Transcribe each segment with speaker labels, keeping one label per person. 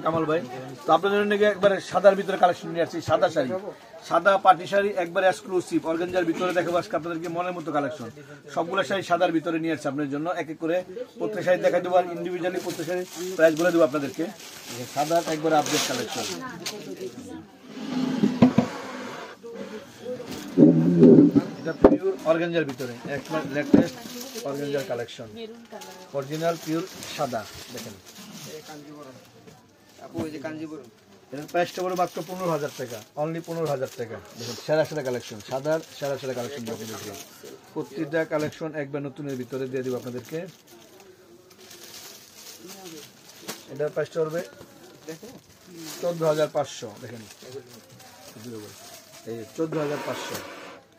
Speaker 1: কামাল ভাই, তো আপনাদের জন্য একবারে সাদার ভিতরে কালেকশন নিয়ে আসছি। সাদা শাড়ি, সাদা পাটি শাড়ি, একবারে এক্সক্লুসিভ অর্গানজার ভিতরে দেখাবো আজকে আপনাদেরকে মনের মতো কালেকশন। সবগুলো শাড়ি সাদার ভিতরে নিয়ে আসছে আপনাদের জন্য। এক এক করে প্রত্যেক শাড়ি দেখাই দেবো আর ইন্ডিভিজুয়ালি প্রত্যেক শাড়ি প্রাইস বলে দেবো আপনাদেরকে। সাদার একবারে আপডেট কালেকশন। এটা পিওর অর্গানজার ভিতরে একবার latest organza collection, original pure সাদা। দেখেন এটার প্রাইসটা বড় মাত্র 15,000 টাকা, অনলি 15,000 টাকা। দেখুন সেরা সেরা কালেকশন, সাদার সেরা সেরা কালেকশন আপনাদেরকে। প্রত্যেকটা কালেকশন একবার নতুনের ভিতরে দিয়ে দিব আপনাদেরকে। এটার প্রাইসটা হবে 14,500। দেখেন এই 14,500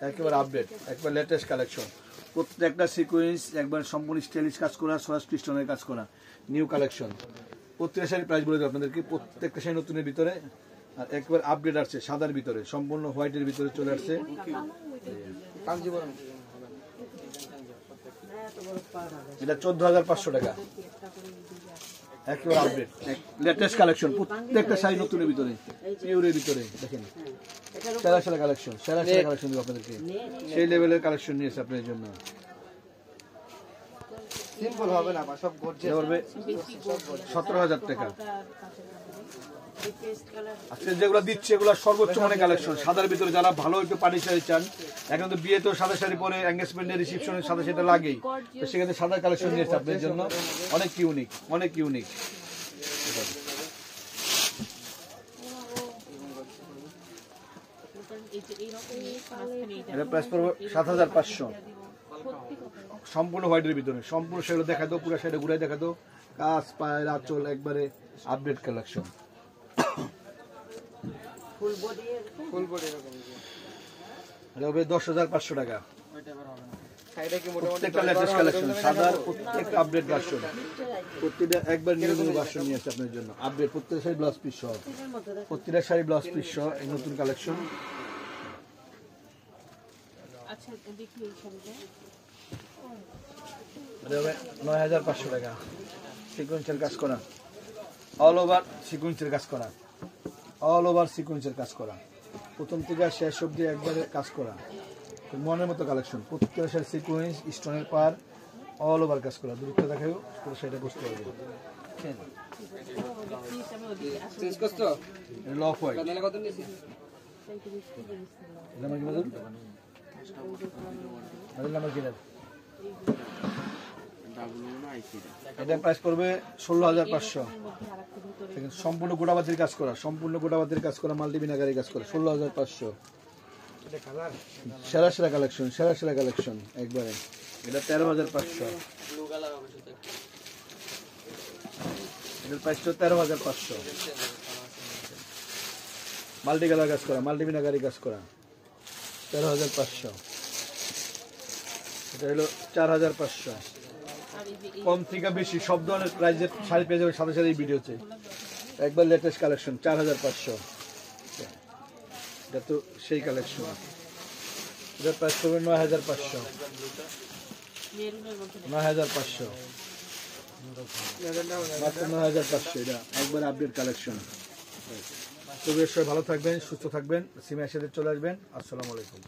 Speaker 1: একেবারে আপডেট, একবার লেটেস্ট কালেকশন। প্রত্যেকটা সিকোয়েন্স একবার সম্পূর্ণ স্টাইলিশ কাজ করা, সরাস ক্রিস্টানের কাজ করা, নিউ কালেকশন। প্রত্যেকটা শাড়ির প্রাইস বলে দেবো আপনাদেরকে। প্রত্যেকটা শাড়ি নতুনের ভিতরে আর একবার আপডেট আসছে, সাদার ভিতরে সম্পূর্ণ হোয়াইটের ভিতরে চলে আসছে। এটা 14,500 টাকা, একেবারে আপডেট লেটেস্ট কালেকশন। প্রত্যেকটা শাড়ি নতুনের ভিতরে, পিওরের ভিতরে। দেখেন সেরা সেরা কালেকশন, সেরা সেরা কালেকশন দেবো আপনাদেরকে। সেই লেভেলের কালেকশন নিয়েছে আপনাদের জন্য। সিম্পল হবে না, সব গর্জিয়াস হবে। 17,000 টাকা। আজকে যেগুলো দিচ্ছে এগুলো সর্বোচ্চ মানে কালেকশন সাদার ভিতরে। যারা ভালো একটু পাটি শাড়ি চান, এখন তো বিয়ে তো সাদা শাড়ি পরে, এঙ্গেজমেন্টের রিসেপশনের সাদা সেটা লাগেই, তো সেখানে সাদা কালেকশন নিয়েছে আপনাদের জন্য। অনেক ইউনিক, অনেক ইউনিক। এটা প্রাইস পড়বে 7,500, সম্পূর্ণ হোয়াইটের ভিতরে। সম্পূর্ণ সেগুলো দেখা দাও, পুরো সাইডে ঘুরাই দেখা দাও, কাজ পায়ের আঁচল একবারে আপডেট কালেকশন। এটা হবে 10,500 টাকা। প্রত্যেকটা লেটেস্ট কালেকশন, সাদার প্রত্যেকটা আপডেট ভার্সন, প্রত্যেকটা একবার নিউ নিউ ভার্সন নিয়ে আসছে আপনাদের জন্য। আপডেট প্রত্যেকটা শাড়ি ব্লাউজ পিস সহ, প্রত্যেকটা শাড়ি ব্লাউজ পিস সহ এই নতুন কালেকশন। এটা হবে 9,500 টাকা। সিকোয়েন্সের কাজ করা, অল ওভার সিকোয়েন্সের কাজ করা, অল ওভার সিকোয়েন্সের কাজ করা, প্রথম থেকে শেষ অবধি একবারে কাজ করা, মনের মতো কালেকশন। প্রত্যেকটা শাড়ি সিকোয়েন্স, স্টোনের পার, অল ওভার কাজ করা। দূরত্ব দেখাও পুরো শাড়িটা বুঝতে পারবে। লফ হোয়াইট, এটা প্রাইস পড়বে 16,500। সম্পূর্ণ গোটাবাতির কাজ করা, সম্পূর্ণ গোটাবাতির কাজ করা, মাল্টিমিনাকারি কাজ করা, 16,500। সেরা সেরা কালেকশন, সেরা সেরা কালেকশন একবারে। এটা 13,500। এটার প্রাইসটা 13,500। মাল্টি কালার কাজ করা, মাল্টিমিনাকারি কাজ করা, 13,500। এটা হলো 4,500। কম থেকে বেশি সব ধরনের প্রাইজের শাড়ি পেয়ে যাবে সাথে সাথে এই ভিডিওতে। একবার লেটেস্ট কালেকশন 4,500। এটা তো সেই কালেকশন। এটার প্রাইস পড়বে 9,500। 9,500 মাত্র 9,500। এটা একবার আপডেট কালেকশন। তো বেশ ভালো থাকবেন, সুস্থ থাকবেন, সিমের সাথে চলে আসবেন। আসসালামু আলাইকুম।